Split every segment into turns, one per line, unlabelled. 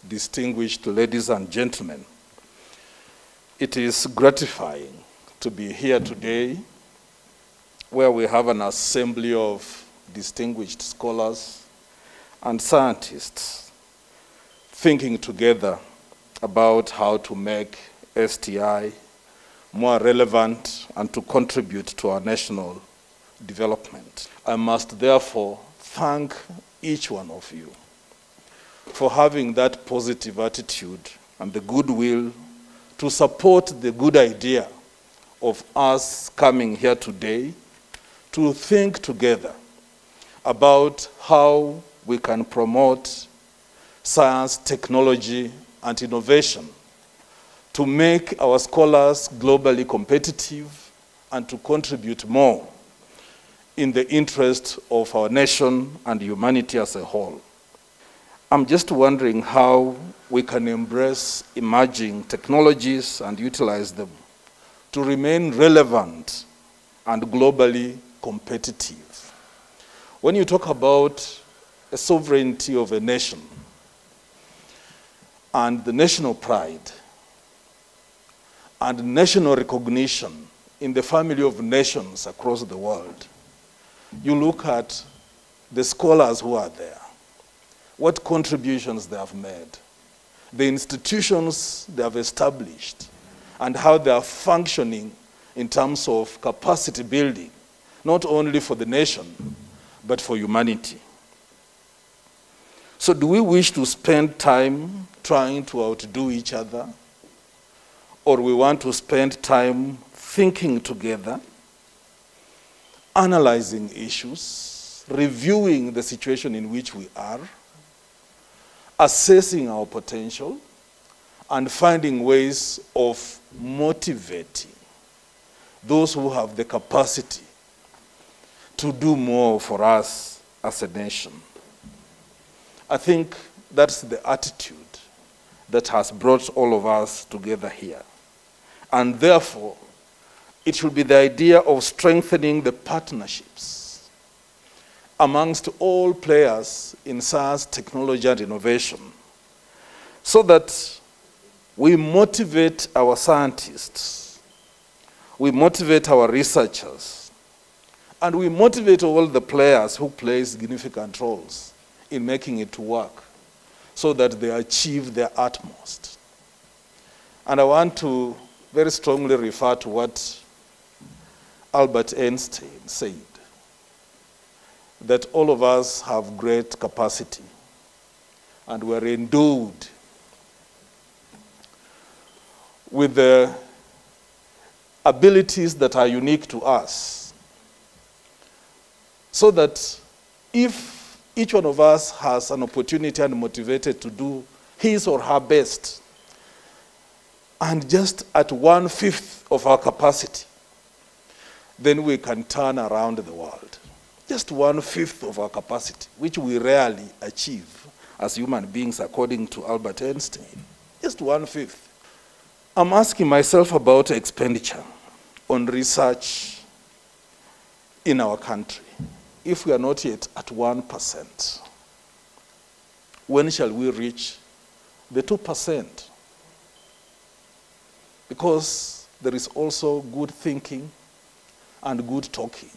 distinguished ladies and gentlemen. It is gratifying to be here today where we have an assembly of distinguished scholars and scientists thinking together about how to make STI more relevant and to contribute to our national development. I must therefore thank each one of you for having that positive attitude and the goodwill to support the good idea of us coming here today to think together about how we can promote science, technology, and innovation to make our scholars globally competitive and to contribute more in the interest of our nation and humanity as a whole. I'm just wondering how we can embrace emerging technologies and utilize them to remain relevant and globally competitive. When you talk about a sovereignty of a nation and the national pride and national recognition in the family of nations across the world, you look at the scholars who are there, what contributions they have made, the institutions they have established, and how they are functioning in terms of capacity building, not only for the nation, but for humanity. So do we wish to spend time trying to outdo each other, or we want to spend time thinking together, analyzing issues, reviewing the situation in which we are, assessing our potential, and finding ways of motivating those who have the capacity to do more for us as a nation? I think that's the attitude that has brought all of us together here. And therefore, it should be the idea of strengthening the partnerships amongst all players in science, technology, and innovation, so that we motivate our scientists, we motivate our researchers, and we motivate all the players who play significant roles in making it work, so that they achieve their utmost. And I want to very strongly refer to what Albert Einstein said, that all of us have great capacity and we're endowed with the abilities that are unique to us, so that if each one of us has an opportunity and motivated to do his or her best, and just at 1/5 of our capacity, then we can turn around the world. Just 1/5 of our capacity, which we rarely achieve as human beings, according to Albert Einstein. Just 1/5. I'm asking myself about expenditure on research in our country. If we are not yet at 1%, when shall we reach the 2%? Because there is also good thinking and good talking,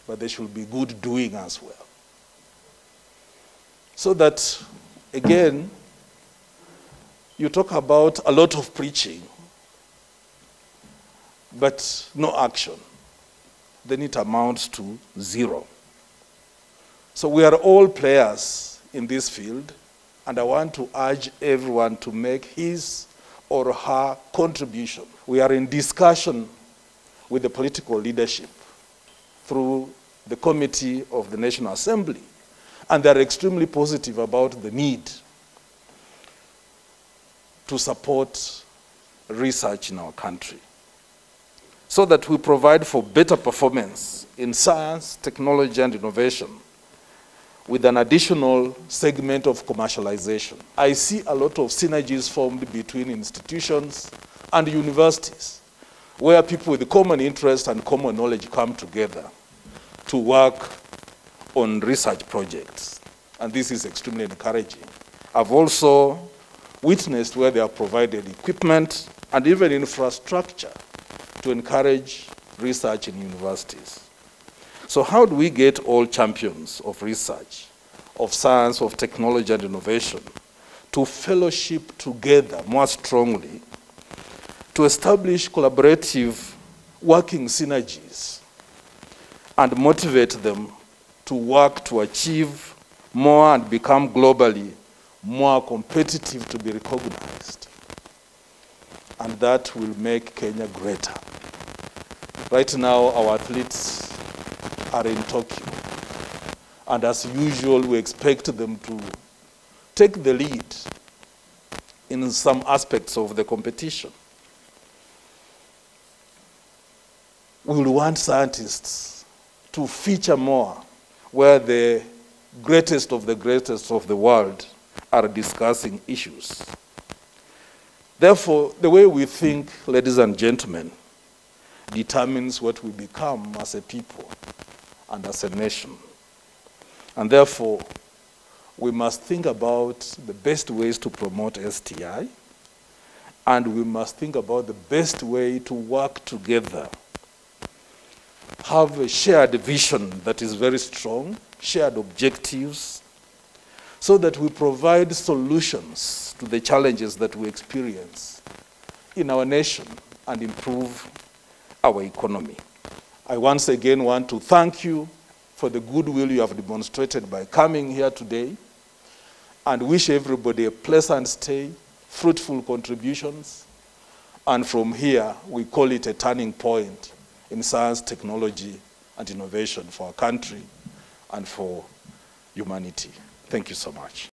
but there should be good doing as well. So that, again, you talk about a lot of preaching, but no action. Then it amounts to zero. So we are all players in this field, and I want to urge everyone to make his or her contribution. We are in discussion with the political leadership through the Committee of the National Assembly, and they're extremely positive about the need to support research in our country, so that we provide for better performance in science, technology, and innovation, with an additional segment of commercialization. I see a lot of synergies formed between institutions and universities, where people with common interest and common knowledge come together to work on research projects. And this is extremely encouraging. I've also witnessed where they have provided equipment and even infrastructure to encourage research in universities. So how do we get all champions of research, of science, of technology and innovation to fellowship together more strongly to establish collaborative working synergies and motivate them to work to achieve more and become globally more competitive to be recognized? And that will make Kenya greater. Right now, our athletes are in Tokyo. And as usual, we expect them to take the lead in some aspects of the competition. We will want scientists to feature more where the greatest of the world are discussing issues. Therefore, the way we think, ladies and gentlemen, determines what we become as a people and as a nation. And therefore, we must think about the best ways to promote STI, and we must think about the best way to work together, have a shared vision that is very strong, shared objectives, so that we provide solutions to the challenges that we experience in our nation and improve our economy. I once again want to thank you for the goodwill you have demonstrated by coming here today, and wish everybody a pleasant stay, fruitful contributions, and from here we call it a turning point in science, technology, and innovation for our country and for humanity. Thank you so much.